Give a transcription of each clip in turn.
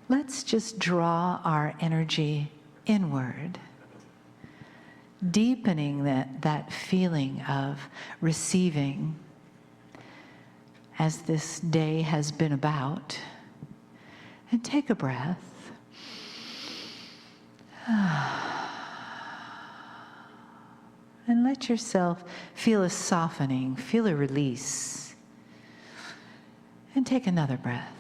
let's just draw our energy inward, deepening that feeling of receiving as this day has been about. And take a breath. And let yourself feel a softening, feel a release. And take another breath.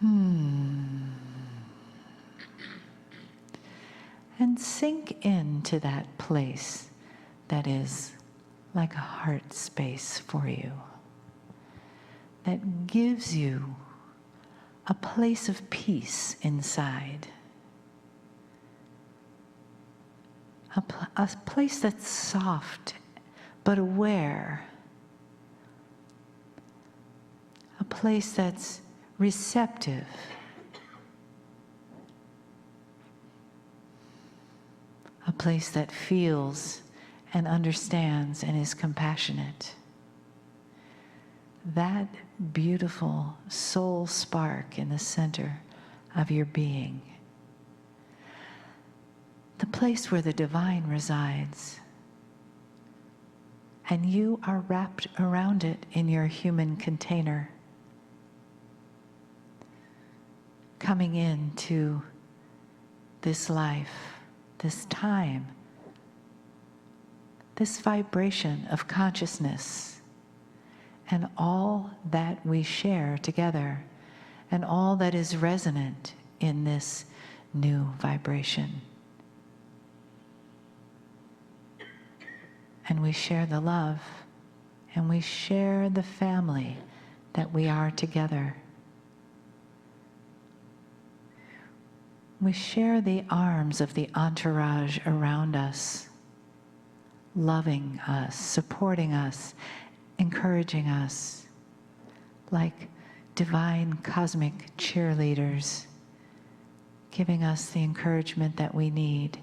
And sink into that place that is like a heart space for you, that gives you a place of peace inside, a place that's soft but aware, a place that's receptive, a place that feels and understands and is compassionate. That beautiful soul spark in the center of your being, the place where the divine resides, and you are wrapped around it in your human container, coming into this life, this time, this vibration of consciousness, and all that we share together, and all that is resonant in this new vibration. And we share the love, and we share the family that we are together. We share the arms of the entourage around us, loving us, supporting us, encouraging us, like divine cosmic cheerleaders, giving us the encouragement that we need.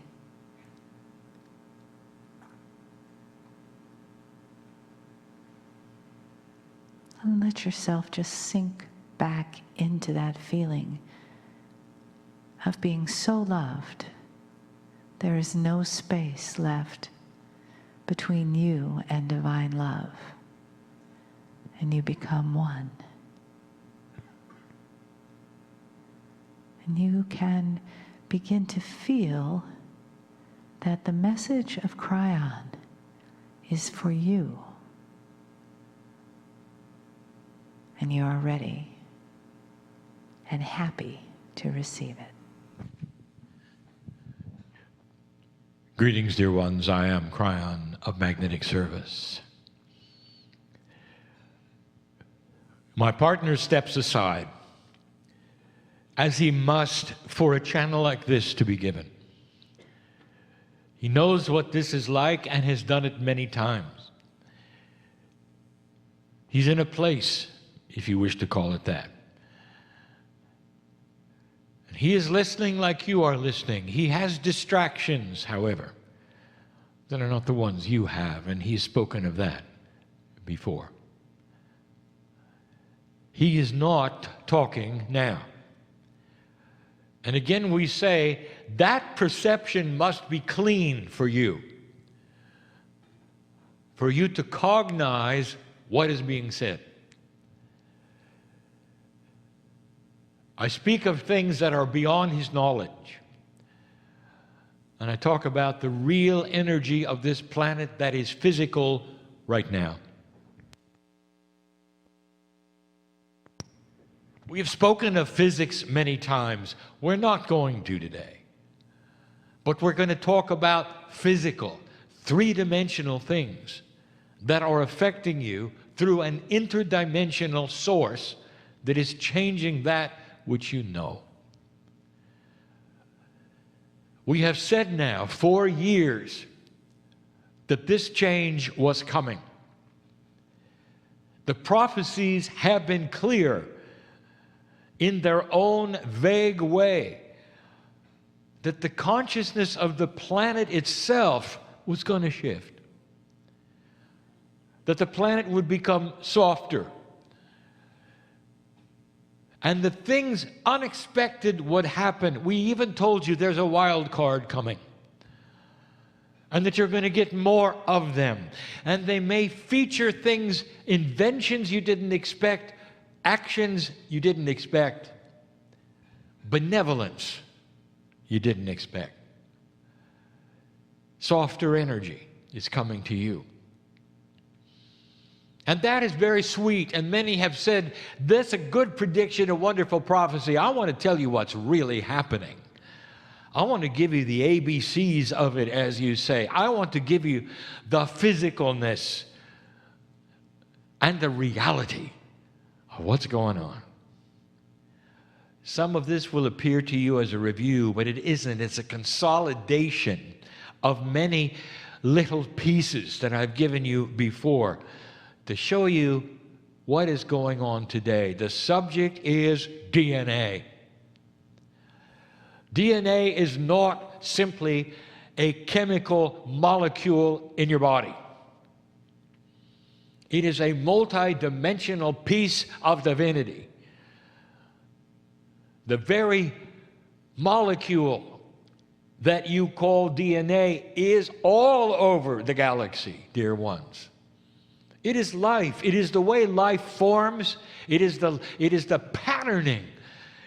And let yourself just sink back into that feeling of being so loved. There is no space left between you and divine love, and you become one. And you can begin to feel that the message of Kryon is for you. And you are ready and happy to receive it. Greetings, dear ones. I am Kryon of Magnetic Service. My partner steps aside, as he must for a channel like this to be given. He knows what this is like and has done it many times. He's in a place, if you wish to call it that. And he is listening like you are listening. He has distractions, however, that are not the ones you have, and he's spoken of that before. He is not talking now. And again we say, that perception must be clean for you to cognize what is being said. I speak of things that are beyond his knowledge. And I talk about the real energy of this planet that is physical right now. We have spoken of physics many times. We're not going to today. But we're going to talk about physical, three-dimensional things that are affecting you through an interdimensional source that is changing that which you know. We have said now 4 years that this change was coming. The prophecies have been clear in their own vague way that the consciousness of the planet itself was going to shift. That the planet would become softer. And the things unexpected would happen. We even told you there's a wild card coming. And that you're going to get more of them. And they may feature things, inventions you didn't expect, actions you didn't expect, benevolence you didn't expect. Softer energy is coming to you. And that is very sweet, and many have said, that's a good prediction, a wonderful prophecy. I want to tell you what's really happening. I want to give you the ABCs of it, as you say. I want to give you the physicalness and the reality of what's going on. Some of this will appear to you as a review, but it isn't. It's a consolidation of many little pieces that I've given you before to show you what is going on today. The subject is DNA. DNA is not simply a chemical molecule in your body. It is a multi-dimensional piece of divinity. The very molecule that you call DNA is all over the galaxy, dear ones. It is life. It is the way life forms. It is the patterning.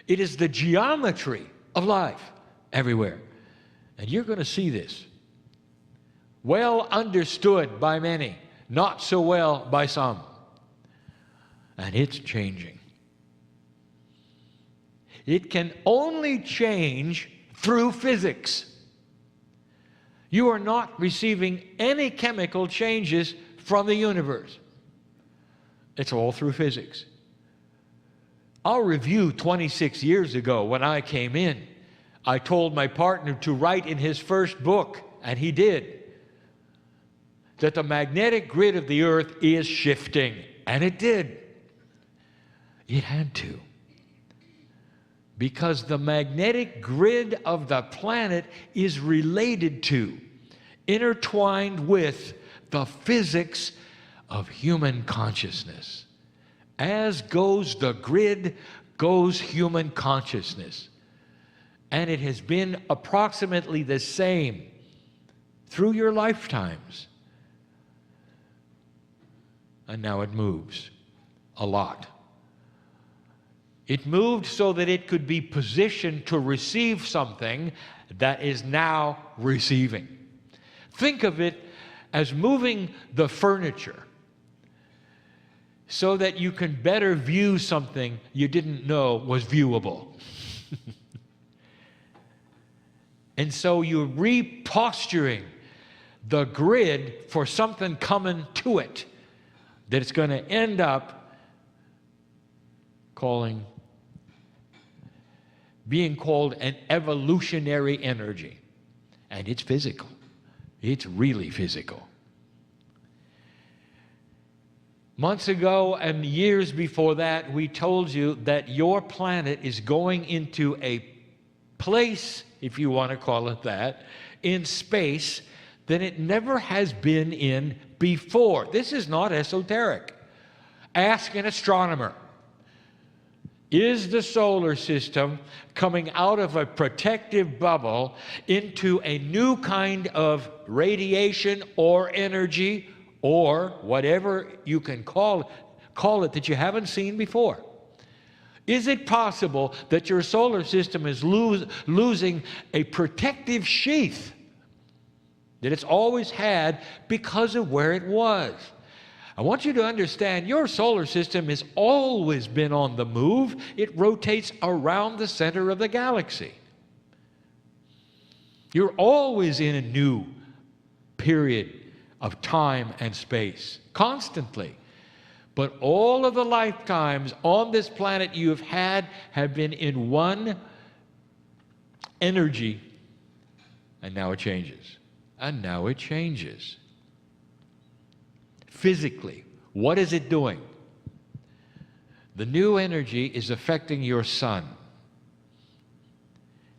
It is the geometry of life everywhere. And you're going to see this. Well understood by many, not so well by some. And it's changing. It can only change through physics. You are not receiving any chemical changes from the universe. It's all through physics. I'll review 26 years ago when I came in. I told my partner to write in his first book, and he did, that the magnetic grid of the earth is shifting. And it did. It had to. Because the magnetic grid of the planet is related to, intertwined with, the physics of human consciousness. As goes the grid, goes human consciousness. And it has been approximately the same through your lifetimes. And now it moves a lot. It moved so that it could be positioned to receive something that is now receiving. Think of it as moving the furniture so that you can better view something you didn't know was viewable. And so you're reposturing the grid for something coming to it that it's going to end up being called an evolutionary energy. And it's physical. It's really physical. Months ago and years before that, we told you that your planet is going into a place, if you want to call it that, in space that it never has been in before. This is not esoteric. Ask an astronomer. Is the solar system coming out of a protective bubble into a new kind of radiation or energy or whatever you can call it that you haven't seen before? Is it possible that your solar system is losing a protective sheath that it's always had because of where it was? I want you to understand your solar system has always been on the move. It rotates around the center of the galaxy. You're always in a new period of time and space, constantly. But all of the lifetimes on this planet you have had have been in one energy, and now it changes. And now it changes. Physically, what is it doing? The new energy is affecting your sun,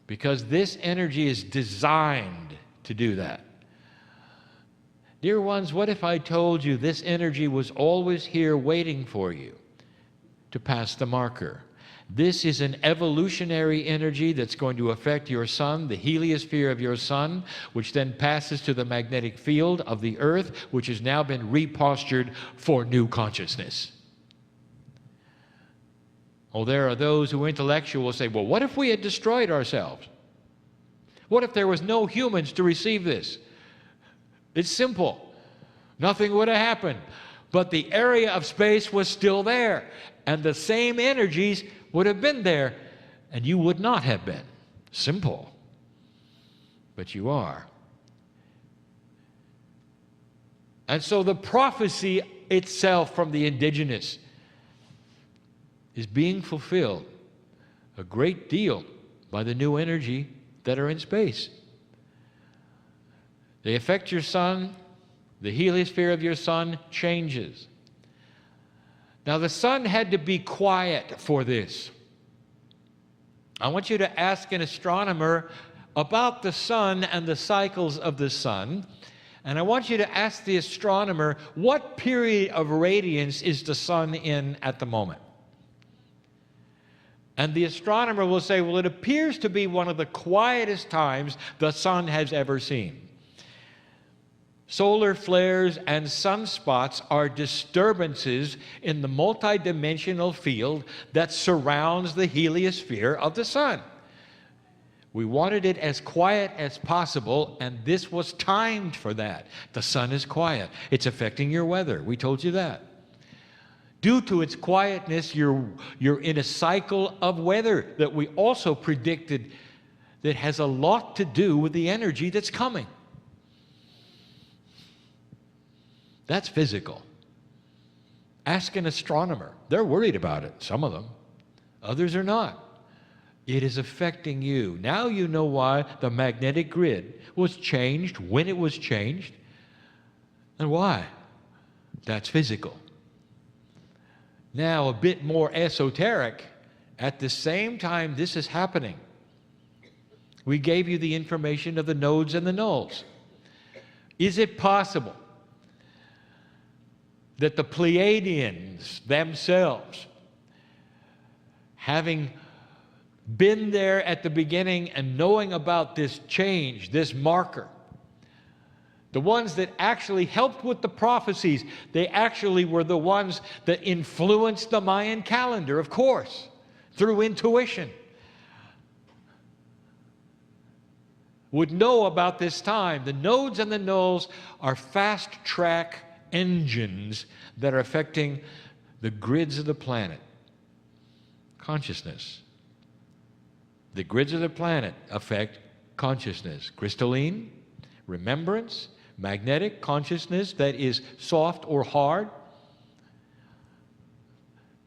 because this energy is designed to do that. Dear ones, what if I told you this energy was always here waiting for you to pass the marker? This is an evolutionary energy that's going to affect your sun, the heliosphere of your sun, which then passes to the magnetic field of the earth, which has now been repostured for new consciousness. Oh, there are those who intellectually will say, well, what if we had destroyed ourselves? What if there was no humans to receive this? It's simple. Nothing would have happened. But the area of space was still there, and the same energies would have been there, and you would not have been. Simple. But you are. And so the prophecy itself from the indigenous is being fulfilled a great deal by the new energy that are in space. They affect your sun. The heliosphere of your sun changes. Now, the sun had to be quiet for this. I want you to ask an astronomer about the sun and the cycles of the sun. And I want you to ask the astronomer, what period of radiance is the sun in at the moment? And the astronomer will say, well, it appears to be one of the quietest times the sun has ever seen. Solar flares and sunspots are disturbances in the multidimensional field that surrounds the heliosphere of the sun. We wanted it as quiet as possible, and this was timed for that. The sun is quiet. It's affecting your weather. We told you that. Due to its quietness, you're in a cycle of weather that we also predicted that has a lot to do with the energy that's coming. That's physical. Ask an astronomer. They're worried about it, some of them. Others are not. It is affecting you. Now you know why the magnetic grid was changed, when it was changed, and why. That's physical. Now, a bit more esoteric, at the same time this is happening, we gave you the information of the nodes and the nulls. Is it possible that the Pleiadians themselves, having been there at the beginning and knowing about this change, this marker, the ones that actually helped with the prophecies, they actually were the ones that influenced the Mayan calendar, of course, through intuition, would know about this time. The nodes and the nulls are fast-track engines that are affecting the grids of the planet. Consciousness. The grids of the planet affect consciousness. Crystalline, remembrance, magnetic consciousness that is soft or hard.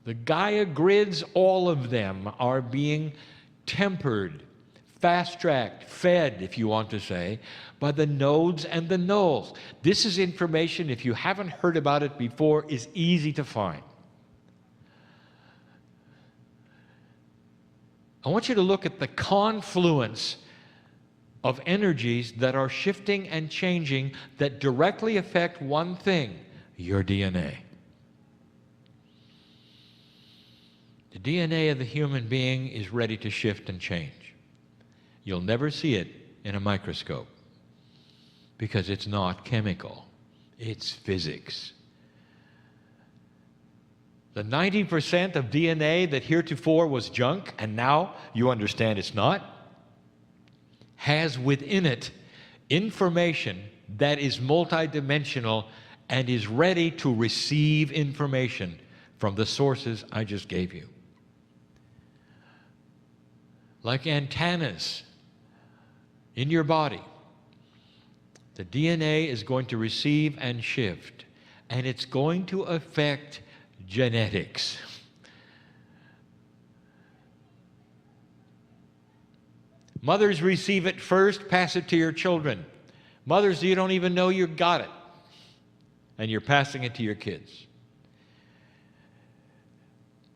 The Gaia grids, all of them are being tempered, fast-tracked, fed, if you want to say, by the nodes and the nulls. This is information, if you haven't heard about it before, is easy to find. I want you to look at the confluence of energies that are shifting and changing that directly affect one thing, your DNA. The DNA of the human being is ready to shift and change. You'll never see it in a microscope because it's not chemical, it's physics. The 90% of DNA that heretofore was junk, and now you understand it's not, has within it information that is multidimensional and is ready to receive information from the sources I just gave you. Like antennas in your body, the DNA is going to receive and shift, and it's going to affect genetics. Mothers receive it first, pass it to your children. Mothers, you don't even know you got it, and you're passing it to your kids.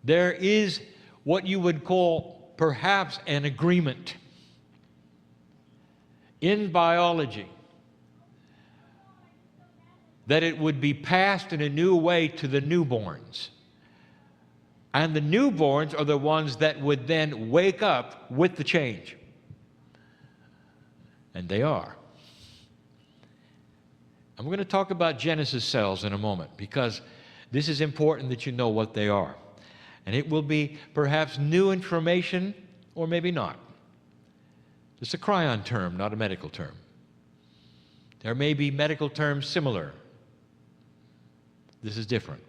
There is what you would call perhaps an agreement in biology that it would be passed in a new way to the newborns. And the newborns are the ones that would then wake up with the change. And they are. I'm going to talk about Genesis cells in a moment, because this is important that you know what they are. And it will be perhaps new information, or maybe not. It's a Kryon term, not a medical term. There may be medical terms similar. This is different.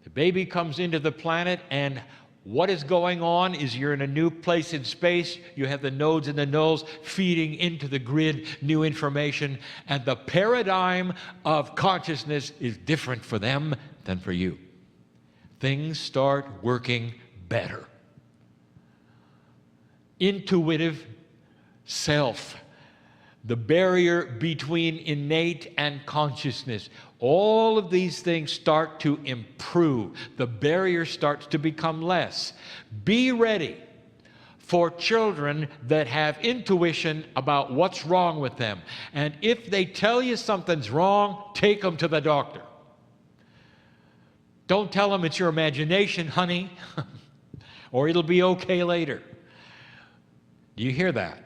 The baby comes into the planet, and what is going on is you're in a new place in space. You have the nodes and the nulls feeding into the grid new information, and the paradigm of consciousness is different for them than for you. Things start working better. Intuitive self, the barrier between innate and consciousness. All of these things start to improve. The barrier starts to become less. Be ready for children that have intuition about what's wrong with them. And if they tell you something's wrong, take them to the doctor. Don't tell them it's your imagination, honey, or it'll be okay later. Do you hear that?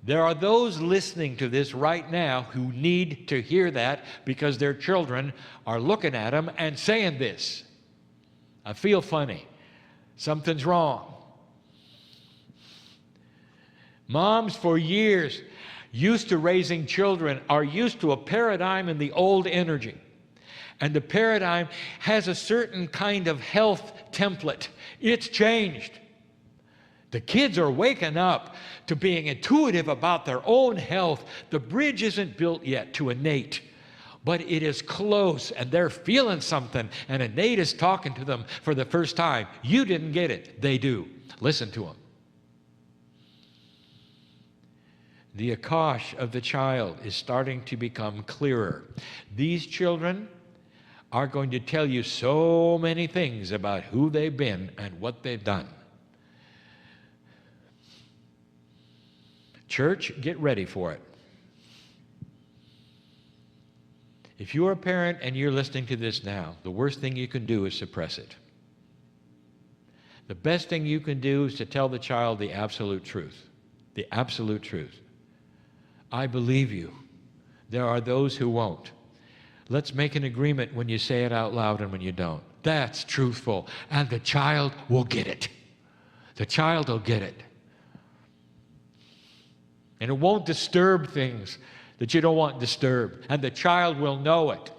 There are those listening to this right now who need to hear that, because their children are looking at them and saying this. I feel funny. Something's wrong. Moms for years used to raising children are used to a paradigm in the old energy. And the paradigm has a certain kind of health template. It's changed. The kids are waking up to being intuitive about their own health. The bridge isn't built yet to innate, but it is close, and they're feeling something, and innate is talking to them for the first time. You didn't get it. They do. Listen to them. The akash of the child is starting to become clearer. These children are going to tell you so many things about who they've been and what they've done. Church, get ready for it. If you're a parent and you're listening to this now, the worst thing you can do is suppress it. The best thing you can do is to tell the child the absolute truth. The absolute truth. I believe you. There are those who won't. Let's make an agreement when you say it out loud and when you don't. That's truthful. And the child will get it. The child will get it. And it won't disturb things that you don't want disturbed. And the child will know it,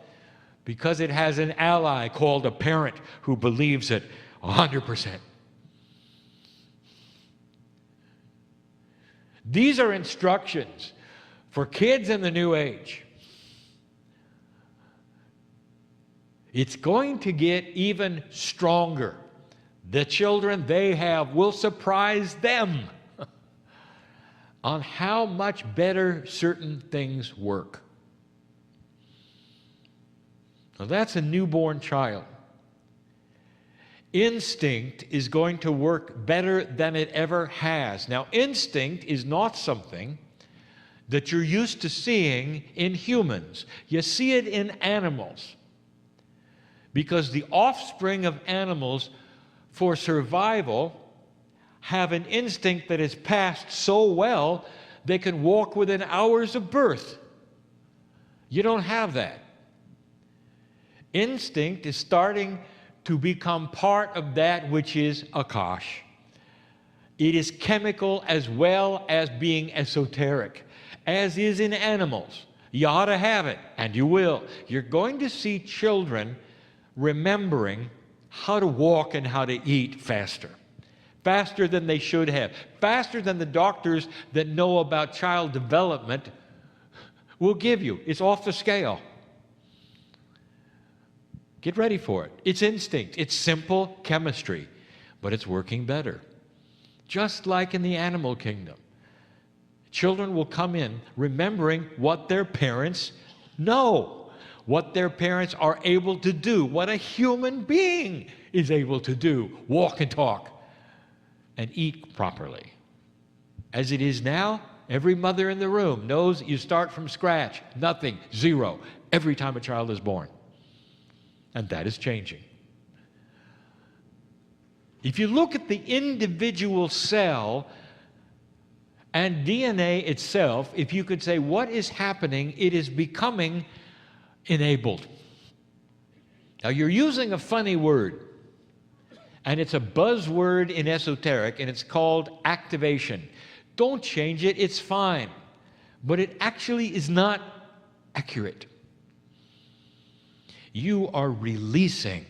because it has an ally called a parent who believes it 100%. These are instructions for kids in the new age. It's going to get even stronger. The children they have will surprise them on how much better certain things work. Now that's a newborn child. Instinct is going to work better than it ever has. Now, instinct is not something that you're used to seeing in humans. You see it in animals, because the offspring of animals, for survival, have an instinct that is passed so well they can walk within hours of birth. You don't have that. Instinct is starting to become part of that which is akash. It is chemical as well as being esoteric, as is in animals. You ought to have it, and you will. You're going to see children remembering how to walk and how to eat faster. Faster than they should have. Faster than the doctors that know about child development will give you. It's off the scale. Get ready for it. It's instinct. It's simple chemistry, but it's working better. Just like in the animal kingdom. Children will come in remembering what their parents know, what their parents are able to do, what a human being is able to do, walk and talk, and eat properly. As it is now, every mother in the room knows you start from scratch, nothing, zero, every time a child is born. And that is changing. If you look at the individual cell and DNA itself, if you could say what is happening, it is becoming enabled. Now, you're using a funny word, and it's a buzzword in esoteric, and it's called activation. Don't change it, it's fine. But it actually is not accurate. You are releasing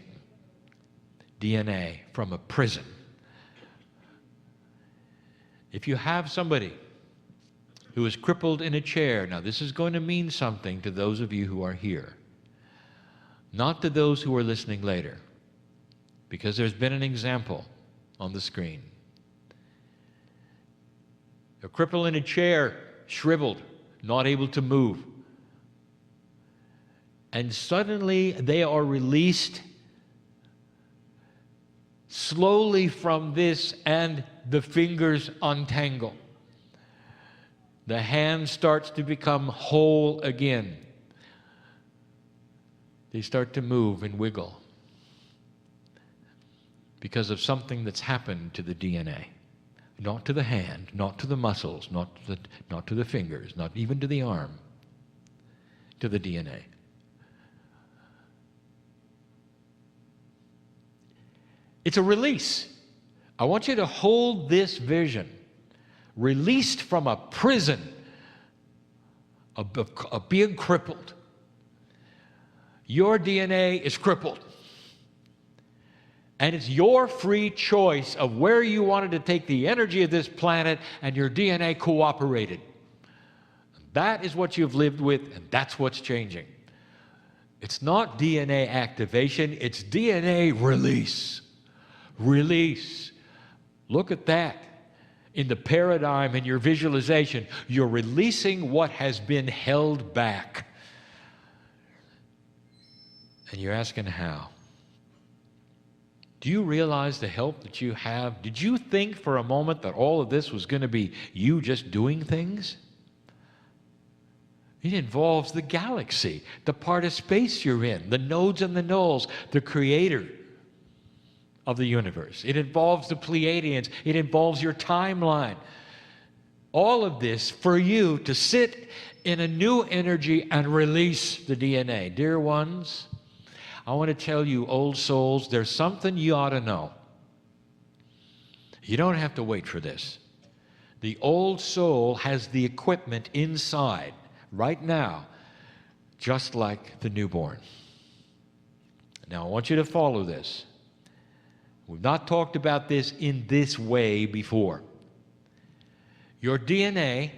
DNA from a prison. If you have somebody who is crippled in a chair, now this is going to mean something to those of you who are here, not to those who are listening later, because there's been an example on the screen. A cripple in a chair, shriveled, not able to move. And suddenly they are released slowly from this, and the fingers untangle. The hand starts to become whole again. They start to move and wiggle because of something that's happened to the DNA. Not to the hand, not to the muscles, not to the fingers, not even to the arm, to the DNA. It's a release. I want you to hold this vision. Released from a prison of being crippled. Your DNA is crippled. And it's your free choice of where you wanted to take the energy of this planet, and your DNA cooperated. That is what you've lived with, and that's what's changing. It's not DNA activation, it's DNA release. Release. Look at that. In the paradigm, in your visualization, you're releasing what has been held back. And you're asking how? Do you realize the help that you have? Did you think for a moment that all of this was going to be you just doing things? It involves the galaxy, the part of space you're in, the nodes and the nulls, the creator of the universe. It involves the Pleiadians. It involves your timeline. All of this for you to sit in a new energy and release the DNA. Dear ones, I want to tell you, old souls, there's something you ought to know. You don't have to wait for this. The old soul has the equipment inside right now, just like the newborn. Now, I want you to follow this. We've not talked about this in this way before. Your DNA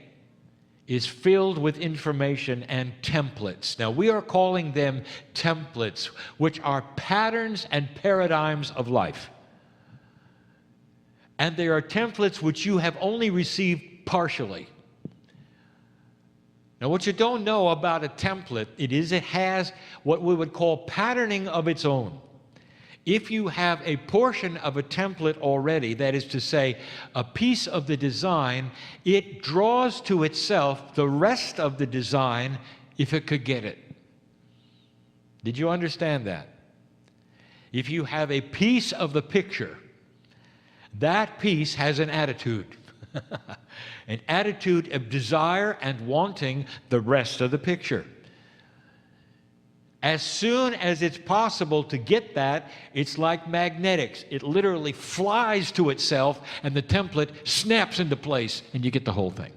is filled with information and templates. Now, we are calling them templates, which are patterns and paradigms of life. And they are templates which you have only received partially. Now, what you don't know about a template, it has what we would call patterning of its own. If you have a portion of a template already, that is to say, a piece of the design, it draws to itself the rest of the design if it could get it. Did you understand that? If you have a piece of the picture, that piece has an attitude. An attitude of desire and wanting the rest of the picture. As soon as it's possible to get that, it's like magnetics. It literally flies to itself, and the template snaps into place, and you get the whole thing.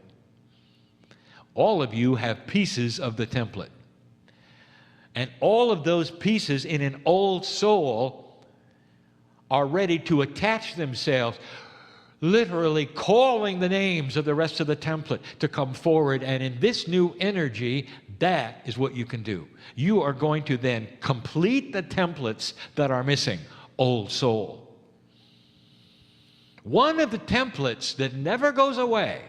All of you have pieces of the template. And all of those pieces in an old soul are ready to attach themselves, literally calling the names of the rest of the template to come forward. And in this new energy, that is what you can do. You are going to then complete the templates that are missing, old soul. One of the templates that never goes away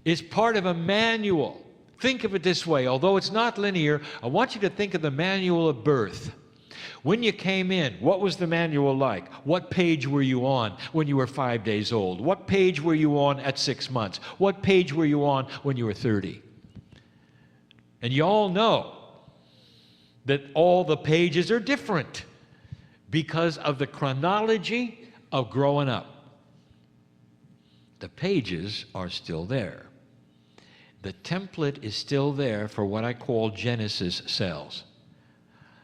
is part of a manual. Think of it this way. Although it's not linear, I want you to think of the manual of birth. When you came in, what was the manual like? What page were you on when you were 5 days old? What page were you on at 6 months? What page were you on when you were 30? And you all know that all the pages are different. because of the chronology of growing up. The pages are still there. The template is still there for what I call Genesis cells.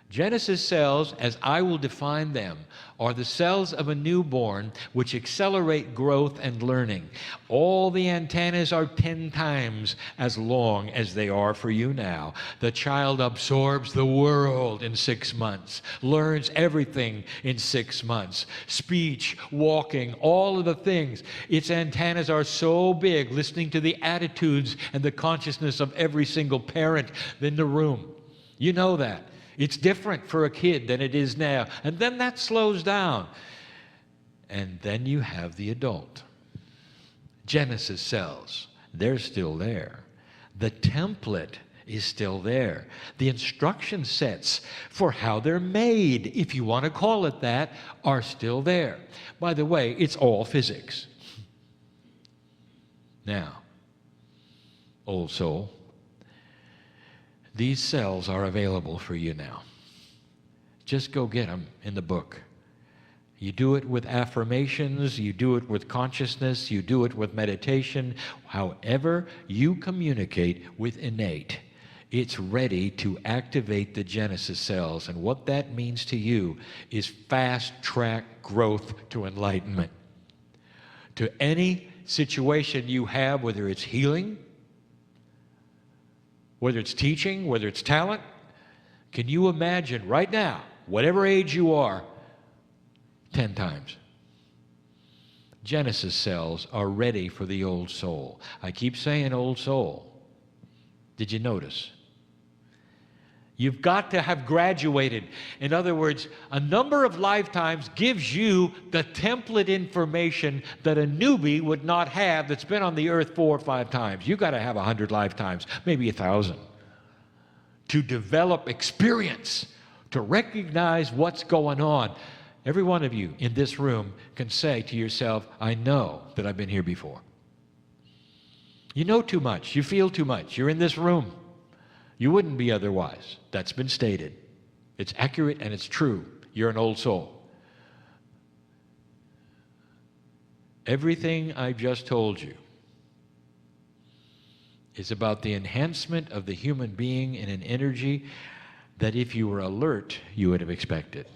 Genesis cells, as I will define them, are the cells of a newborn which accelerate growth and learning. All the antennas are 10 times as long as they are for you now. The child absorbs the world in 6 months, learns everything in 6 months. Speech, walking, all of the things. Its antennas are so big, listening to the attitudes and the consciousness of every single parent in the room. You know that. It's different for a kid than it is now. And then that slows down. And then you have the adult. Genesis cells, they're still there. The template is still there. The instruction sets for how they're made, if you want to call it that, are still there. By the way, it's all physics. Now, old soul, these cells are available for you now. Just go get them in the book. You do it with affirmations, you do it with consciousness, you do it with meditation. However you communicate with innate, it's ready to activate the Genesis cells. And what that means to you is fast-track growth to enlightenment. To any situation you have, whether it's healing, whether it's teaching, whether it's talent, can you imagine right now, whatever age you are, 10 times? Genesis cells are ready for the old soul. I keep saying old soul. Did you notice? You've got to have graduated. In other words, a number of lifetimes gives you the template information that a newbie would not have that's been on the earth 4 or 5 times. You've got to have 100 lifetimes, maybe 1,000, to develop experience, to recognize what's going on. Every one of you in this room can say to yourself, I know that I've been here before. You know too much. You feel too much. You're in this room. You wouldn't be otherwise. That's been stated. It's accurate and it's true. You're an old soul. Everything I've just told you is about the enhancement of the human being in an energy that if you were alert, you would have expected.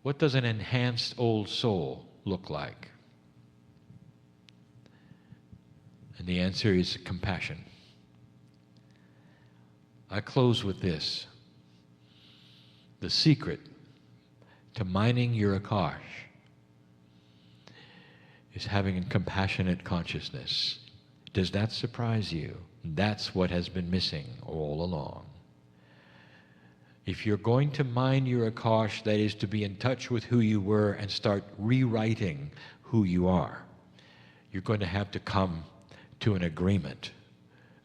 What does an enhanced old soul look like? And the answer is compassion. I close with this. The secret to mining your Akash is having a compassionate consciousness. Does that surprise you? That's what has been missing all along. If you're going to mine your Akash, that is to be in touch with who you were and start rewriting who you are, you're going to have to come to an agreement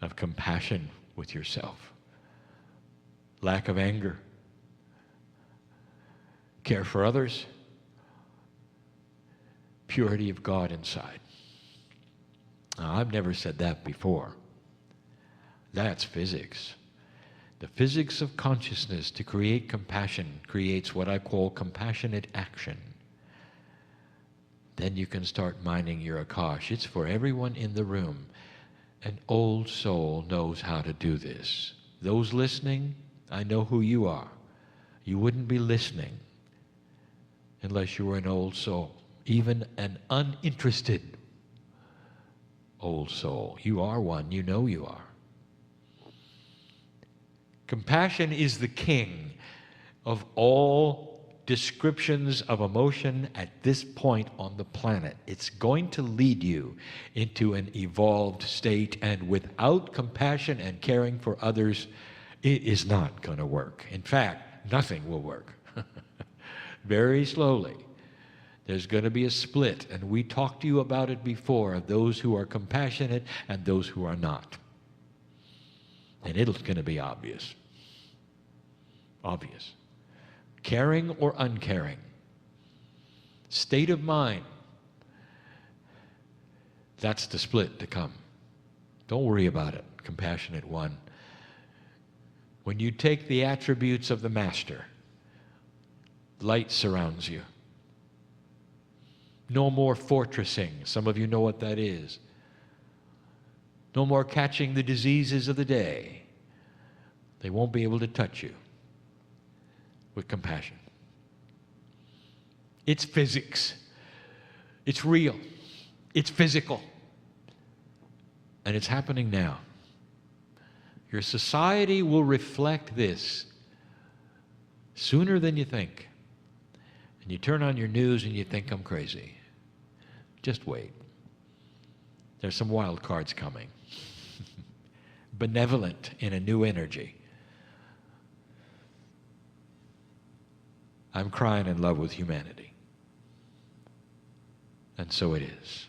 of compassion with yourself. Lack of anger. Care for others. Purity of God inside. Now, I've never said that before. That's physics. The physics of consciousness to create compassion creates what I call compassionate action. Then you can start mining your Akash. It's for everyone in the room. An old soul knows how to do this. Those listening, I know who you are. You wouldn't be listening unless you were an old soul, even an uninterested old soul. You are one. You know you are. Compassion is the king of all descriptions of emotion at this point on the planet. It's going to lead you into an evolved state, and without compassion and caring for others, it is not going to work. In fact, nothing will work. Very slowly, there's going to be a split, and we talked to you about it before, of those who are compassionate and those who are not. And it's going to be obvious. Obvious. Caring or uncaring. State of mind. That's the split to come. Don't worry about it, compassionate one. When you take the attributes of the Master, light surrounds you. No more fortressing. Some of you know what that is. No more catching the diseases of the day. They won't be able to touch you with compassion. It's physics. It's real. It's physical. And it's happening now. Your society will reflect this sooner than you think. And you turn on your news and you think I'm crazy. Just wait. There's some wild cards coming. Benevolent in a new energy. I'm crying in love with humanity. And so it is.